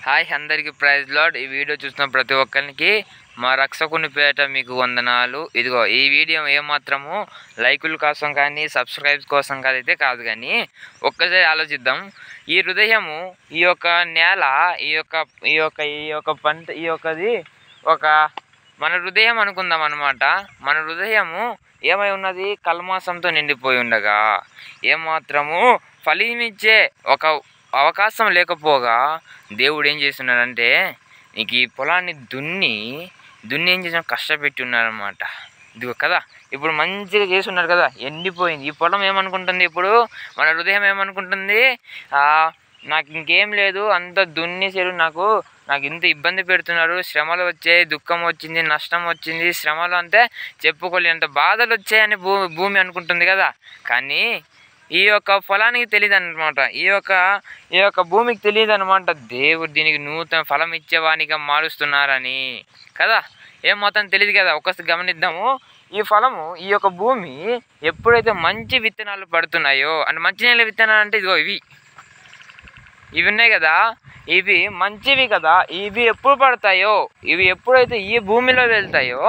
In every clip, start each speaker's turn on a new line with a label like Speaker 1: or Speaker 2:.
Speaker 1: Hi అందరికీ praise lord. ఈ video చూస్తున్న ప్రతి ఒక్కరికి మా రక్షకుని పేట మీకు వందనాలు. ఇదిగో ఈ వీడియో ఏమాత్రము లైకుల కోసం కానీ సబ్స్క్రైబ్స్ కోసం అయితే కాదు, కానీ ఒక్కసారి ఆలోచిద్దాం. ఈ హృదయము, ఈ యొక్క నేల, ఈ యొక్క పంట, ఒక మన హృదయం అనుకుందాం అన్నమాట. మన హృదయము ఏమై ఉన్నది? కల్మాసంతో నిండిపోయి ఉండగా ఏమాత్రము ఫలించే ఒక అవకాశం లేకపోగా దేవుడు ఏం చేస్తున్నాడంటే, నీకు ఈ పొలాన్ని దున్ని ఏం చేసిన కష్టపెట్టి ఉన్నారనమాట. ఇదిగో కదా, ఇప్పుడు మంచిగా చేసి ఉన్నారు కదా, ఎండిపోయింది. ఈ పొలం ఏమనుకుంటుంది? ఇప్పుడు మన హృదయం ఏమనుకుంటుంది? నాకు ఇంకేం లేదు, అంత దున్నేసారు, నాకు ఇంత ఇబ్బంది పెడుతున్నారు, శ్రమలు వచ్చాయి, దుఃఖం వచ్చింది, నష్టం వచ్చింది, శ్రమలు అంటే చెప్పుకోలేంత బాధలు వచ్చాయని భూమి అనుకుంటుంది కదా. కానీ ఈ యొక్క ఫలానికి తెలియదు అనమాట, ఈ యొక్క భూమికి తెలియదు అనమాట, దేవుడు దీనికి నూతన ఫలం ఇచ్చేవానిగా మారుస్తున్నారని కదా. ఏం మొత్తం తెలియదు కదా. ఒక్కసారి గమనిద్దాము. ఈ ఫలము, ఈ యొక్క భూమి ఎప్పుడైతే మంచి విత్తనాలు పడుతున్నాయో, అంటే మంచి నీళ్ళ విత్తనాలు అంటే ఇదిగో ఇవి ఉన్నాయి కదా, ఇవి మంచివి కదా. ఇవి ఎప్పుడు పడతాయో, ఇవి ఎప్పుడైతే ఈ భూమిలో వెళ్తాయో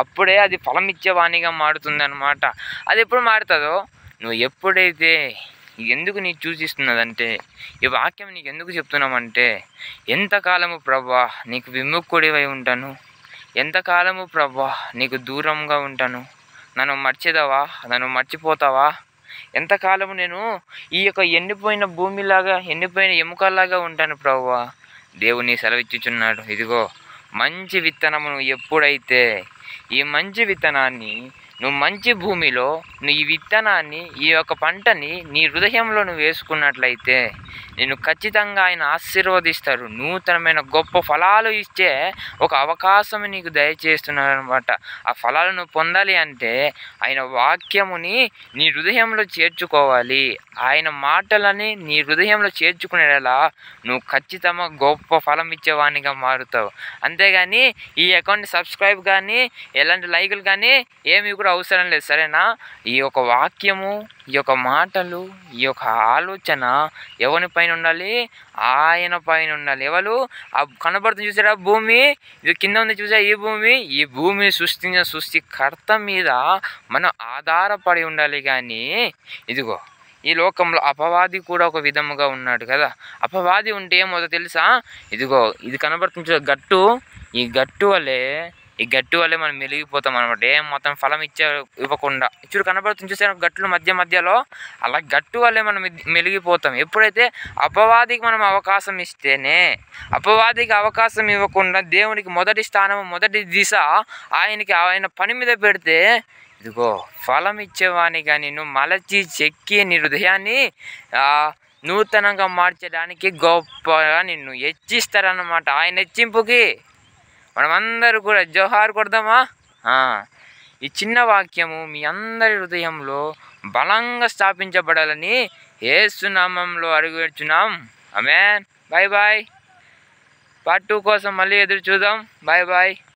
Speaker 1: అప్పుడే అది ఫలం ఇచ్చేవానిగా మారుతుంది అనమాట. అది ఎప్పుడు మారుతుందో, నువ్వు ఎప్పుడైతే ఎందుకు నీకు సూచిస్తున్నదంటే, ఈ వాక్యం నీకు ఎందుకు చెప్తున్నామంటే, ఎంతకాలము ప్రభా నీకు విముఖుడివై ఉంటాను, ఎంతకాలము ప్రభా నీకు దూరంగా ఉంటాను, నన్ను మర్చిదావా, నన్ను మర్చిపోతావా, ఎంతకాలము నేను ఈ యొక్క ఎండిపోయిన భూమిలాగా, ఎండిపోయిన ఎముకల్లాగా ఉంటాను ప్రభువా. దేవుని సెలవిచ్చుచున్నాడు. ఇదిగో మంచి విత్తనము, నువ్వు ఎప్పుడైతే ఈ మంచి విత్తనాన్ని నువ్వు మంచి భూమిలో నువ్వు ఈ విత్తనాన్ని, ఈ యొక్క పంటని నీ హృదయంలో నువ్వు వేసుకున్నట్లయితే నేను ఖచ్చితంగా ఆయన ఆశీర్వదిస్తారు. నూతనమైన గొప్ప ఫలాలు ఇచ్చే ఒక అవకాశం నీకు దయచేస్తున్నారు అనమాట. ఆ ఫలాలను పొందాలి అంటే ఆయన వాక్యముని నీ హృదయంలో చేర్చుకోవాలి. ఆయన మాటలని నీ హృదయంలో చేర్చుకునేలా నువ్వు ఖచ్చితంగా గొప్ప ఫలం ఇచ్చేవానిగా మారుతావు. అంతేగాని ఈ అకౌంట్ సబ్స్క్రైబ్ కానీ ఎలాంటి లైకులు కానీ ఏమి కూడా అవసరం లేదు, సరేనా. ఈ యొక్క వాక్యము, ఈ యొక్క మాటలు, ఈ యొక్క ఆలోచన ఎవరి పైన ఉండాలి? ఆయన పైన ఉండాలి. ఎవరు? ఆ కనబడుతుంది చూసారా భూమి, ఇది కింద ఉంది చూసా, ఈ భూమిని సృష్టించిన సృష్టికర్త మీద మనం ఆధారపడి ఉండాలి. కానీ ఇదిగో ఈ లోకంలో అపవాది కూడా ఒక విధముగా ఉన్నాడు కదా. అపవాది ఉంటే ఏమో తెలుసా? ఇదిగో ఇది కనబడుతుంది చూసా గట్టు, ఈ గట్టు వల్లే మనం మెలిగిపోతాం అనమాట. ఏం మొత్తం ఫలం ఇవ్వకుండా చూడు కనబడుతుంది చూసా గట్లు మధ్యలో, అలా గట్టు వల్లే మనం మెలిగిపోతాం. ఎప్పుడైతే అపవాదికి మనం అవకాశం ఇస్తేనే, అపవాదికి అవకాశం ఇవ్వకుండా దేవునికి మొదటి స్థానం, మొదటి దిశ ఆయన పని మీద పెడితే ఇదిగో ఫలం ఇచ్చేవానిగా నిన్ను మలచి చెక్కి నీ హృదయాన్ని నూతనంగా మార్చడానికి గొప్పగా నిన్ను హెచ్చిస్తారన్నమాట. ఆయన హెచ్చింపుకి మనమందరూ కూడా జోహార్ కొడదామా? ఈ చిన్న వాక్యము మీ అందరి హృదయంలో బలంగా స్థాపించబడాలని యేసు నామములో అడుగుతున్నాం. ఆమేన్. Bye bye. పార్ట్ 2 కోసం మళ్ళీ ఎదురు చూద్దాం. Bye bye.